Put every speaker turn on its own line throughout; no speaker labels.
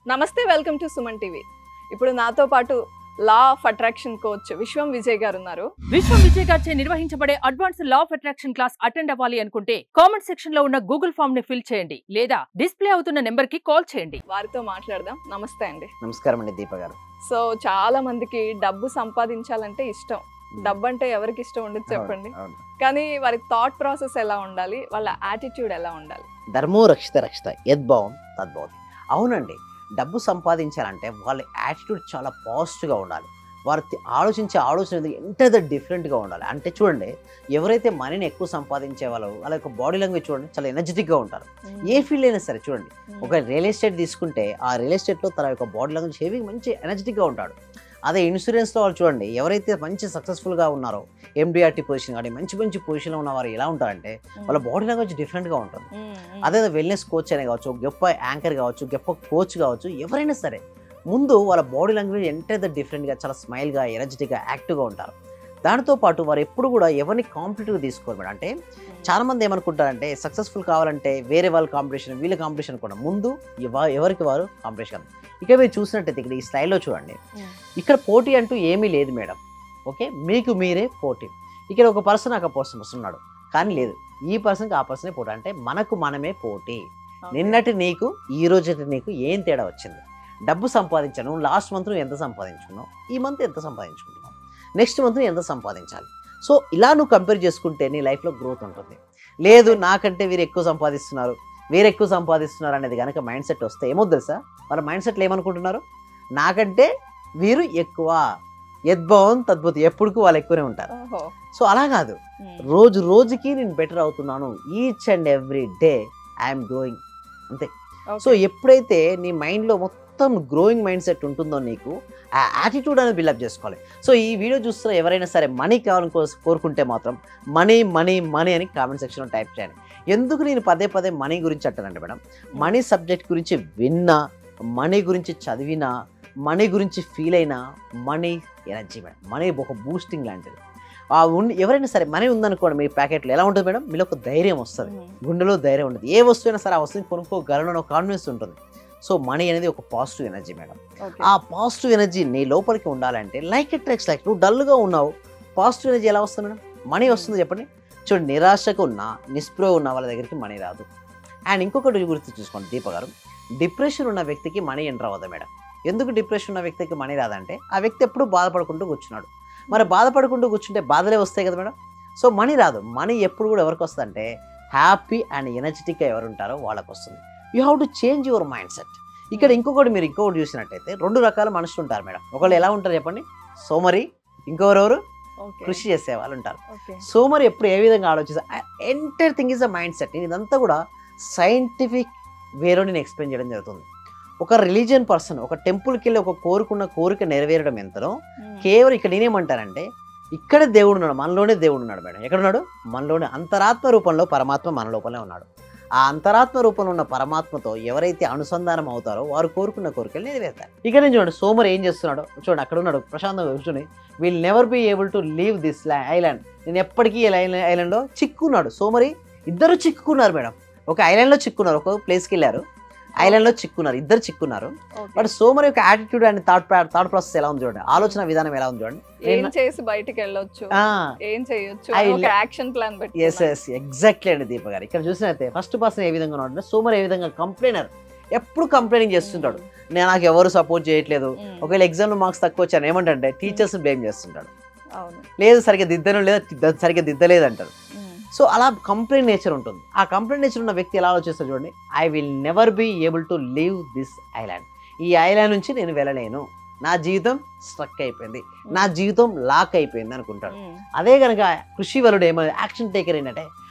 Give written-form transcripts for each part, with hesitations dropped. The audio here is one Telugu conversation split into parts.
నమస్తే, వెల్కమ్ టు సుమన్ టీవీ. ఇప్పుడు నాతో పాటు లా ఆఫ్ అట్రాక్షన్ కోచ్ విశ్వం విజయ్ గారు ఉన్నారు.
విశ్వం విజయ్ గారిచే నిర్వహించబడే advance law of attraction class attend అవ్వాలి అనుకుంటే కామెంట్ సెక్షన్ లో ఉన్న గూగుల్ ఫామ్ ని ఫిల్ చేయండి లేదా డిస్ప్లే అవుతున్న నెంబర్ కి కాల్ చేయండి.
వారితో మాట్లాడదాం. నమస్తే అండి.
నమస్కారం అండి దీప గారు.
సో చాలా మందికి డబ్బు సంపాదించాలంటే ఇష్టం. డబ్బు అంటే ఎవరికి ఇష్టం ఉండదు చెప్పండి. కానీ వారి థాట్ ప్రాసెస్ ఎలా ఉండాలి, వాళ్ళ యాటిట్యూడ్ ఎలా ఉండాలి?
ధర్మో రక్షిత రక్షిత యద్భావం తద్భవతి. అవునండి, డబ్బు సంపాదించాలంటే వాళ్ళ యాటిట్యూడ్ చాలా పాజిటివ్గా ఉండాలి. వారు ఆలోచించే ఆలోచన ఎంత డిఫరెంట్గా ఉండాలి. అంటే చూడండి, ఎవరైతే మనీని ఎక్కువ సంపాదించే వాళ్ళ యొక్క బాడీ లాంగ్వేజ్ చూడండి చాలా ఎనర్జెటిక్గా ఉంటారు. ఏ ఫీల్డ్ అయినా సరే చూడండి, ఒక రియల్ ఎస్టేట్ తీసుకుంటే ఆ రియల్ ఎస్టేట్లో తన యొక్క బాడీ లాంగ్వేజ్ హెవీ మంచి ఎనర్జెటిక్గా ఉంటాడు. అదే ఇన్సూరెన్స్లో వాళ్ళు చూడండి, ఎవరైతే మంచి సక్సెస్ఫుల్గా ఉన్నారో ఎండిఆర్టీ పొజిషన్ కానీ మంచి మంచి పొజిషన్లో ఉన్న వారు ఎలా ఉంటారంటే వాళ్ళ బాడీ లాంగ్వేజ్ డిఫరెంట్గా ఉంటుంది. అదే వెల్నెస్ కోచ్ అనే కావచ్చు, గొప్ప యాంకర్ కావచ్చు, గొప్ప కోచ్ కావచ్చు, ఎవరైనా సరే ముందు వాళ్ళ బాడీ లాంగ్వేజ్ ఎంత డిఫరెంట్గా చాలా స్మైల్గా ఎనర్జెటిక్గా యాక్టివ్గా ఉంటారు. దానితో పాటు వారు ఎప్పుడు కూడా ఎవరిని కాంపిటేటివ్గా తీసుకోరు మేడం. అంటే చాలామంది ఏమనుకుంటారంటే సక్సెస్ఫుల్ కావాలంటే వేరే వాళ్ళ కాంపిటీషన్ వీళ్ళ కాంపిటీషన్ అనుకుంటాం. ముందు ఎవరికి వారు కాంపిటీషన్. ఇక మీరు చూసినట్టయితే ఇక్కడ ఈ స్టైల్లో చూడండి, ఇక్కడ పోటీ అంటూ ఏమీ లేదు మేడం. ఓకే, మీకు మీరే పోటీ. ఇక్కడ ఒక పర్సన్ ఒక పర్సన్ వస్తున్నాడు, కానీ లేదు ఈ పర్సన్కి ఆ పర్సనే పోటీ. అంటే మనకు మనమే పోటీ. నిన్నటి నీకు ఈ రోజు నీకు ఏం తేడా వచ్చింది? డబ్బు సంపాదించాను, లాస్ట్ మంత్ నువ్వు ఎంత సంపాదించుకున్నావు, ఈ మంత్ ఎంత సంపాదించుకుంటున్నావు, నెక్స్ట్ మంత్ నువ్వు ఎంత సంపాదించాలి. సో ఇలా నువ్వు కంపేర్ చేసుకుంటే నీ లైఫ్లో గ్రోత్ ఉంటుంది. లేదు నాకంటే వీరు ఎక్కువ సంపాదిస్తున్నారు, వీరు ఎక్కువ సంపాదిస్తున్నారు అనేది కనుక మైండ్ సెట్ వస్తే ఏమవుతుంది తెలుసా? వాళ్ళ మైండ్ సెట్లు ఏమనుకుంటున్నారు, నాకంటే వీరు ఎక్కువ, యద్భావం తద్భుతి, ఎప్పుడుకు వాళ్ళు ఎక్కువనే ఉంటారు. సో అలా కాదు, రోజు రోజుకి నేను బెటర్ అవుతున్నాను, each and every day I'm growing, అంతే. సో ఎప్పుడైతే నీ మైండ్లో మొత్తం గ్రోయింగ్ మైండ్ సెట్ ఉంటుందో నీకు ఆ యాటిట్యూడ్ అనేది బిల్డప్ చేసుకోవాలి. సో ఈ వీడియో చూస్తున్న ఎవరైనా సరే మనీ కావాలని కోరుకుంటే మాత్రం మనీ మనీ మనీ అని కామెంట్ సెక్షన్లో టైప్ చేయండి. ఎందుకు నేను పదే పదే మనీ గురించి అంటానంటే మేడం, మనీ సబ్జెక్ట్ గురించి విన్నా, మనీ గురించి చదివినా, మనీ గురించి ఫీల్ అయినా, మనీ ఎనర్జీ మేడం. మనీ ఒక బూస్టింగ్ లాంటిది. ఎవరైనా సరే మనీ ఉందనుకోండి మీ ప్యాకెట్లో ఎలా ఉంటుంది మేడం, మీలో ఒక ధైర్యం వస్తుంది, గుండెలో ధైర్యం ఉంటుంది. ఏ వస్తువు అయినా సరే ఆ వస్తువుని కొనుక్కోగలను కాన్ఫిడెన్స్ ఉంటుంది. సో మనీ అనేది ఒక పాజిటివ్ ఎనర్జీ మేడం. ఆ పాజిటివ్ ఎనర్జీ నీ లోపలికి ఉండాలంటే లైక్ అట్రాక్ట్స్ లైక్. నువ్వు డల్గా ఉన్నావు, పాజిటివ్ ఎనర్జీ ఎలా వస్తుంది మేడం? మనీ వస్తుంది చెప్పండి. చూడండి, నిరాశకు ఉన్న నిస్పృహ ఉన్న వాళ్ళ దగ్గరికి మనీ రాదు. అండ్ ఇంకొకటి గుర్తు చూసుకోండి దీప గారు, డిప్రెషన్ ఉన్న వ్యక్తికి మనీ ఎంటర్ అవ్వదు మేడం. ఎందుకు డిప్రెషన్ ఉన్న వ్యక్తికి మనీ రాదంటే ఆ వ్యక్తి ఎప్పుడు బాధపడుకుంటూ కూర్చున్నాడు. మరి బాధపడుకుంటూ కూర్చుంటే బాధలే వస్తాయి కదా మేడం. సో మనీ రాదు. మనీ ఎప్పుడు కూడా ఎవరికి వస్తుంది అంటే హ్యాపీ అండ్ ఎనర్జెటిక్గా ఎవరు ఉంటారో వాళ్ళకి వస్తుంది. You have to change your mind set. ఇక్కడ మీరు ఇంకొకటి చూసినట్టయితే రెండు రకాల మనుషులు ఉంటారు మేడం. ఒకళ్ళు ఎలా ఉంటారు చెప్పండి, సోమరి, ఇంకొకరెవరు కృషి చేసే వాళ్ళు ఉంటారు. సోమరి ఎప్పుడు ఏ విధంగా ఆలోచిస్తారు, entire thing is a mind set. నేను ఇదంతా కూడా సైంటిఫిక్ వేలో నేను ఎక్స్ప్లెయిన్ చేయడం జరుగుతుంది. ఒక రిలీజియన్ పర్సన్ ఒక టెంపుల్కి వెళ్ళి ఒక కోరిక నెరవేరడం ఎంతనో, కేవలం ఇక్కడ నేనేమంటానంటే ఇక్కడ దేవుడు ఉన్నాడు, మనలోనే దేవుడు ఉన్నాడు మేడం. ఎక్కడున్నాడు? మనలోనే. అంతరాత్మ రూపంలో పరమాత్మ మన లోపలే ఉన్నాడు. ఆ అంతరాత్మ రూపంలో ఉన్న పరమాత్మతో ఎవరైతే అనుసంధానం అవుతారో వారు కోరుకున్న కోరికలు నెరవేరుతారు. ఇక్కడ నేను చూడండి, సోమరి ఏం చేస్తున్నాడో చూడండి, అక్కడ ఉన్నాడు ప్రశాంతంగా కూర్చొని, will never be able to leave this island. నేను ఎప్పటికీ ఐలాండ్లో చిక్కున్నాడు. సోమరి ఇద్దరు చిక్కుకున్నారు మేడం. ఒక ఐలాండ్లో చిక్కున్నారు, ఒక ప్లేస్కి వెళ్ళారు, ఐలాండ్లో చిక్కున్నారు, ఇద్దరు చిక్కున్నారు. బట్ సోమరి యొక్క యాటిట్యూడ్ అండ్ థాట్ ప్రాసెస్ ఎలా ఉంది చూడండి, ఆలోచన విధానం ఎలా ఉంది చూడండి.
ఏం చేసి బయటికి వెళ్ళొచ్చు, ఏం చేయొచ్చు, యాక్షన్ ప్లాన్ పెట్టి.
ఎగ్జాక్ట్లీ అండి దీప గారు. ఇక్కడ చూసినట్టే ఫస్ట్ పర్సన్ ఏ విధంగా ఉన్నాడు, సోమరి ఏ విధంగా కంప్లైనర్, ఎప్పుడు కంప్లైనింగ్ చేస్తుంటాడు. నాకు ఎవరు సపోర్ట్ చేయట్లేదు. ఒకవేళ ఎగ్జామ్లో మార్క్స్ తక్కువ వచ్చాను ఏమంటే టీచర్స్ బ్లేమ్ చేస్తుంటాడు, లేదు సరిగ్గా దిద్దను, లేదా సరిగ్గా దిద్దలేదు అంటారు. సో అలా కంప్లైంట్ నేచర్ ఉంటుంది. ఆ కంప్లైంట్ నేచర్ ఉన్న వ్యక్తి ఎలా ఆలోచిస్తారు చూడండి, I will never be able to leave this island. ఈ ఐలాండ్ నుంచి నేను వెళ్ళలేను, నా జీవితం స్ట్రక్ అయిపోయింది, నా జీవితం లాక్ అయిపోయింది అనుకుంటాడు. అదే కనుక కృషి వలుడు ఏమో యాక్షన్ టేకర్ ఏంటంటే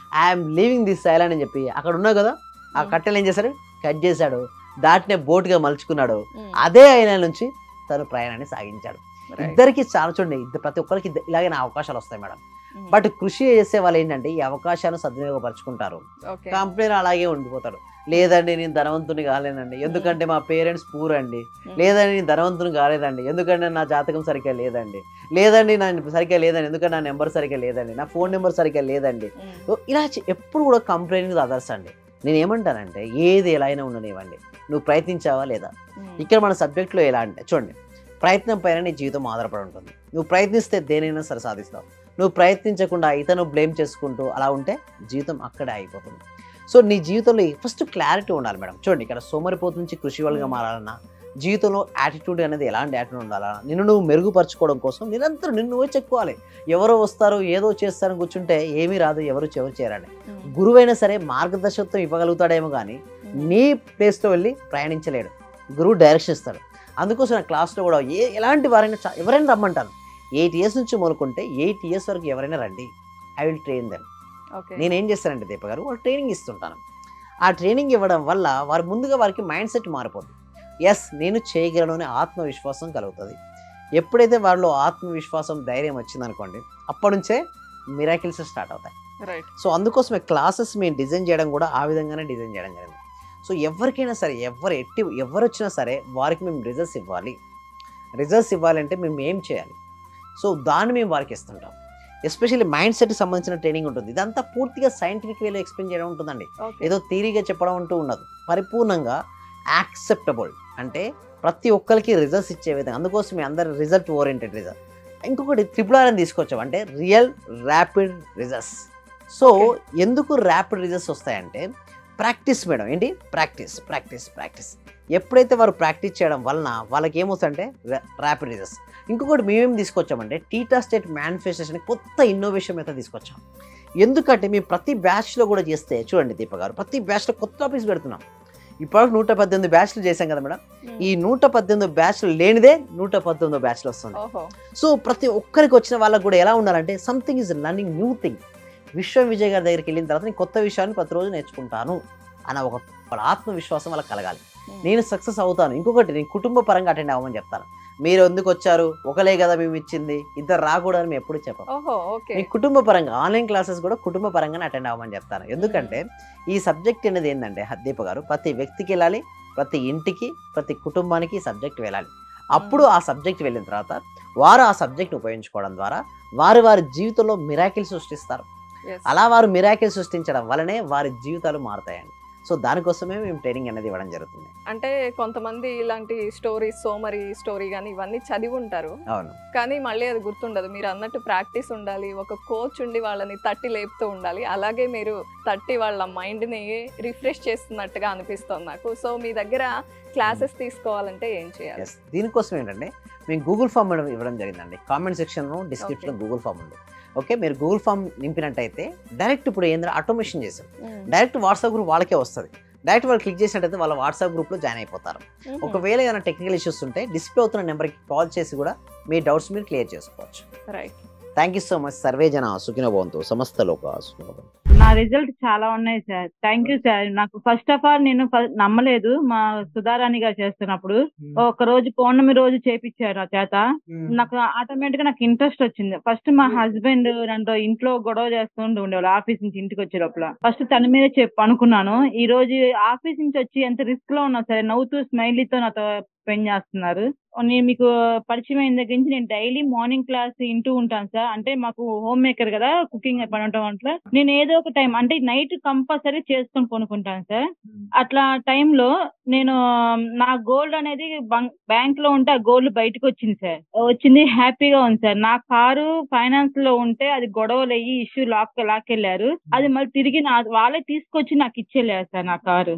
ఐఎమ్ లీవింగ్ దిస్ ఐలాండ్ అని చెప్పి అక్కడ ఉన్నావు కదా ఆ కట్టెలు ఏం చేశాడు, కట్ చేశాడు, దాటినే బోట్గా మలుచుకున్నాడు. అదే ఐలాండ్ నుంచి తను ప్రయాణాన్ని సాగించాడు. ఇద్దరికి చాలా చూడండి, ప్రతి ఒక్కరికి ఇలాగే నా అవకాశాలు వస్తాయి మేడం. బట్ కృషి చేసే వాళ్ళు ఏంటంటే ఈ అవకాశాన్ని సద్వినియోగపరచుకుంటారు. కంపెనీ అలాగే ఉండిపోతాడు. లేదండి నేను ధనవంతుని కాలేదండి, ఎందుకంటే మా పేరెంట్స్ పూర్ అండి. లేదండి నేను ధనవంతుని కాలేదండి, ఎందుకంటే నా జాతకం సరిగ్గా లేదండి. లేదండి నా సరిగ్గా లేదండి, ఎందుకంటే నా నెంబర్ సరిగ్గా లేదండి, నా ఫోన్ నెంబర్ సరిగ్గా లేదండి. ఇలా ఎప్పుడు కూడా కంప్లైంట్ అదర్స్ అండి. నేను ఏమంటానంటే ఏది ఎలా అయినా ఉండనివ్వండి, నువ్వు ప్రయత్నించావా లేదా. ఇక్కడ మన సబ్జెక్ట్లో ఎలా అంటే చూడండి, ప్రయత్నం పైన నీ జీవితం ఆధారపడి ఉంటుంది. నువ్వు ప్రయత్నిస్తే దేనైనా సరే సాధిస్తావు. నువ్వు ప్రయత్నించకుండా ఇతను బ్లేమ్ చేసుకుంటూ అలా ఉంటే జీవితం అక్కడే అయిపోతుంది. సో నీ జీవితంలో ఫస్ట్ క్లారిటీ ఉండాలి మేడం. చూడండి, ఇక్కడ సోమరిపోతు నుంచి కృషి వాళ్ళగా మారాలన్నా, జీవితంలో యాటిట్యూడ్ అనేది ఎలాంటి యాటిట్యూడ్ ఉండాలన్నా, నిన్ను నువ్వు మెరుగుపరచుకోవడం కోసం నిరంతరం నిన్ను నువ్వే చెప్పుకోవాలి. ఎవరో వస్తారు ఏదో చేస్తారని కూర్చుంటే ఏమీ రాదు, ఎవరు చేయాలని. గురువైనా సరే మార్గదర్శకత్వం ఇవ్వగలుగుతాడేమో కానీ నీ ప్లేస్లో వెళ్ళి ప్రయాణించలేడు. గురువు డైరెక్షన్ ఇస్తాడు. అందుకోసం నా క్లాస్లో కూడా ఎలాంటి వారైనా ఎవరైనా రమ్మంటాను. 8 years నుంచి మొదలుకుంటే 8 years వరకు ఎవరైనా రండి, ఐ విల్ ట్రైన్ దెమ్. నేనేం చేస్తానంటే దీప గారు, వాళ్ళు ట్రైనింగ్ ఇస్తుంటాను. ఆ ట్రైనింగ్ ఇవ్వడం వల్ల వారు ముందుగా వారికి మైండ్ సెట్ మారిపోతుంది. ఎస్ నేను చేయగలను అనే ఆత్మవిశ్వాసం కలుగుతుంది. ఎప్పుడైతే వారిలో ఆత్మవిశ్వాసం ధైర్యం వచ్చిందనుకోండి, అప్పటి నుంచే మిరాకిల్స్ స్టార్ట్ అవుతాయి. సో అందుకోసమే క్లాసెస్ మేము డిజైన్ చేయడం కూడా ఆ విధంగానే డిజైన్ చేయడం జరిగింది. సో ఎవరికైనా సరే ఎవరు వచ్చినా సరే వారికి మేము రిజల్ట్స్ ఇవ్వాలి. రిజల్ట్స్ ఇవ్వాలంటే మేము ఏం చేయాలి, సో దాన్ని మేము వారికి ఇస్తుంటాం. ఎస్పెషల్లీ మైండ్ సెట్కి సంబంధించిన ట్రైనింగ్ ఉంటుంది. ఇదంతా పూర్తిగా సైంటిఫిక్ వేలో ఎక్స్ప్లెయిన్ చేయడం ఉంటుందండి. ఏదో థియరీగా చెప్పడం అంటూ ఉండదు. పరిపూర్ణంగా యాక్సెప్టబుల్, అంటే ప్రతి ఒక్కరికి రిజల్ట్స్ ఇచ్చే విధంగా. అందుకోసమే అందరు రిజల్ట్ ఓరియంటెడ్ రిజల్ట్. ఇంకొకటి RRR అని తీసుకొచ్చాం, అంటే రియల్ ర్యాపిడ్ రిజల్ట్స్. సో ఎందుకు ర్యాపిడ్ రిజల్ట్స్ వస్తాయంటే ప్రాక్టీస్ మేడం. ఏంటి ప్రాక్టీస్. ఎప్పుడైతే వారు ప్రాక్టీస్ చేయడం వలన వాళ్ళకి ఏమవుతుందంటే ర్యాపిడ్ రిజల్ట్స్. ఇంకొకటి మేమేం తీసుకొచ్చామంటే టీటా స్టేట్ మేనిఫెస్టేషన్ కొత్త ఇన్నోవేషన్ అయితే తీసుకొచ్చాం. ఎందుకంటే మేము ప్రతి బ్యాచ్లో కూడా చేస్తే చూడండి దీప గారు, ప్రతి బ్యాచ్లో కొత్త టాపిక్స్ పెడుతున్నాం. ఇప్పటివరకు 118 బ్యాచ్లు చేశాం కదా మేడం. ఈ 118 బ్యాచ్లు లేనిదే 119 బ్యాచ్లు వస్తుంది. సో ప్రతి ఒక్కరికి వచ్చిన వాళ్ళకి కూడా ఎలా ఉండాలంటే something is learning new thing. విశ్వం విజయ్ గారి దగ్గరికి వెళ్ళిన తర్వాత నేను కొత్త విషయాన్ని ప్రతిరోజు నేర్చుకుంటాను అన్న ఒక ఆత్మవిశ్వాసం వాళ్ళకి కలగాలి. నేను సక్సెస్ అవుతాను. ఇంకొకటి, నేను కుటుంబ పరంగా అటెండ్ అవ్వమని చెప్తాను. మీరు ఎందుకు వచ్చారు, ఒకలే కదా మేము ఇచ్చింది, ఇద్దరు రాకూడదని మేము ఎప్పుడు చెప్పాం. మీ కుటుంబ పరంగా ఆన్లైన్ క్లాసెస్ కూడా కుటుంబ పరంగానే అటెండ్ అవ్వమని చెప్తాను. ఎందుకంటే ఈ సబ్జెక్ట్ అనేది ఏంటంటే దీప గారు, ప్రతి వ్యక్తికి వెళ్ళాలి, ప్రతి ఇంటికి, ప్రతి కుటుంబానికి ఈ సబ్జెక్ట్ వెళ్ళాలి. అప్పుడు ఆ సబ్జెక్ట్ వెళ్ళిన తర్వాత వారు ఆ సబ్జెక్ట్ని ఉపయోగించుకోవడం ద్వారా వారి జీవితంలో మిరాకిల్ సృష్టిస్తారు. అలా వారు మిరాకిల్ సృష్టించడం వల్లనే వారి జీవితాలు మారుతాయండి. సో దానికోసమే మేము ట్రైనింగ్ అనేది ఇవ్వడం జరుగుతుంది.
అంటే కొంతమంది ఇలాంటి స్టోరీస్, సోమరి స్టోరీ కానీ ఇవన్నీ చదివి ఉంటారు.
అవును,
కానీ మళ్ళీ అది గుర్తుండదు. మీరు అన్నట్టు ప్రాక్టీస్ ఉండాలి, ఒక కోచ్ ఉండి వాళ్ళని తట్టి లేపుతూ ఉండాలి. అలాగే మీరు తట్టి వాళ్ళ మైండ్ని రిఫ్రెష్ చేస్తున్నట్టుగా అనిపిస్తుంది నాకు. సో మీ దగ్గర క్లాసెస్ తీసుకోవాలంటే ఏం చేయాలి?
దీనికోసం ఏంటంటే మేము గూగుల్ ఫామ్ ఇవ్వడం జరిగిందండి. కామెంట్ సెక్షన్ డిస్క్రిప్షన్లో గూగుల్ ఫామ్ ఉంది. ఓకే, మీరు గూగుల్ ఫామ్ నింపినట్టయితే డైరెక్ట్ ఇప్పుడు ఏంటంటే ఆటోమేషన్ చేసాం. డైరెక్ట్ వాట్సాప్ గ్రూప్ వాళ్ళకే వస్తుంది. డైరెక్ట్ వాళ్ళు క్లిక్ చేసినట్టయితే వాళ్ళ వాట్సాప్ గ్రూప్లో జాయిన్ అయిపోతారు. ఒకవేళ ఏదైనా టెక్నికల్ ఇష్యూస్ ఉంటే డిస్ప్లే అవుతున్న నెంబర్కి కాల్ చేసి కూడా మీ డౌట్స్ మీరు క్లియర్ చేసుకోవచ్చు.
Right,
thank you so much. Survey జన సుఖినో భవంతు, సమస్త లోక సుఖినో భవంతు.
నా రిజల్ట్ చాలా ఉన్నాయి సార్. Thank you sir. నాకు ఫస్ట్ ఆఫ్ ఆల్ నేను నమ్మలేదు. మా సుధారాణి గారు చేస్తున్నప్పుడు ఒక రోజు పౌర్ణమి రోజు చేపించారు నా చేత. నాకు ఆటోమేటిక్ గా నాకు ఇంట్రెస్ట్ వచ్చింది. ఫస్ట్ మా హస్బెండ్ నన్ను ఇంట్లో గొడవ చేస్తుంటూ ఉండేవాళ్ళు. ఆఫీస్ నుంచి ఇంటికి వచ్చే లోపల ఫస్ట్ తన మీద అనుకున్నాను. ఈ రోజు ఆఫీస్ నుంచి వచ్చి ఎంత రిస్క్ లో ఉన్నా సరే నవ్వుతూ స్మైలీతో నాతో స్పెండ్ చేస్తున్నారు. నేను మీకు పరిచయం అయిన దగ్గర నుంచి నేను డైలీ మార్నింగ్ క్లాస్ వింటూ ఉంటాను సార్. అంటే మాకు హోమ్ మేకర్ కదా, కుకింగ్ పని ఉండటం అట్లా నేను ఏదో ఒక టైం అంటే నైట్ కంపల్సరీ చేసుకొని కొనుక్కుంటాను సార్. అట్లా టైంలో నేను నా గోల్డ్ అనేది బ్యాంక్ లో ఉంటే ఆ గోల్డ్ బయటకు వచ్చింది సార్. వచ్చింది, హ్యాపీగా ఉంది సార్. నా కారు ఫైనాన్స్ లో ఉంటే అది గొడవలు అయ్యి ఇష్యూ లాక్కెళ్ళారు. అది మళ్ళీ తిరిగి వాళ్ళే తీసుకొచ్చి నాకు ఇచ్చేలేరు సార్ నా కారు.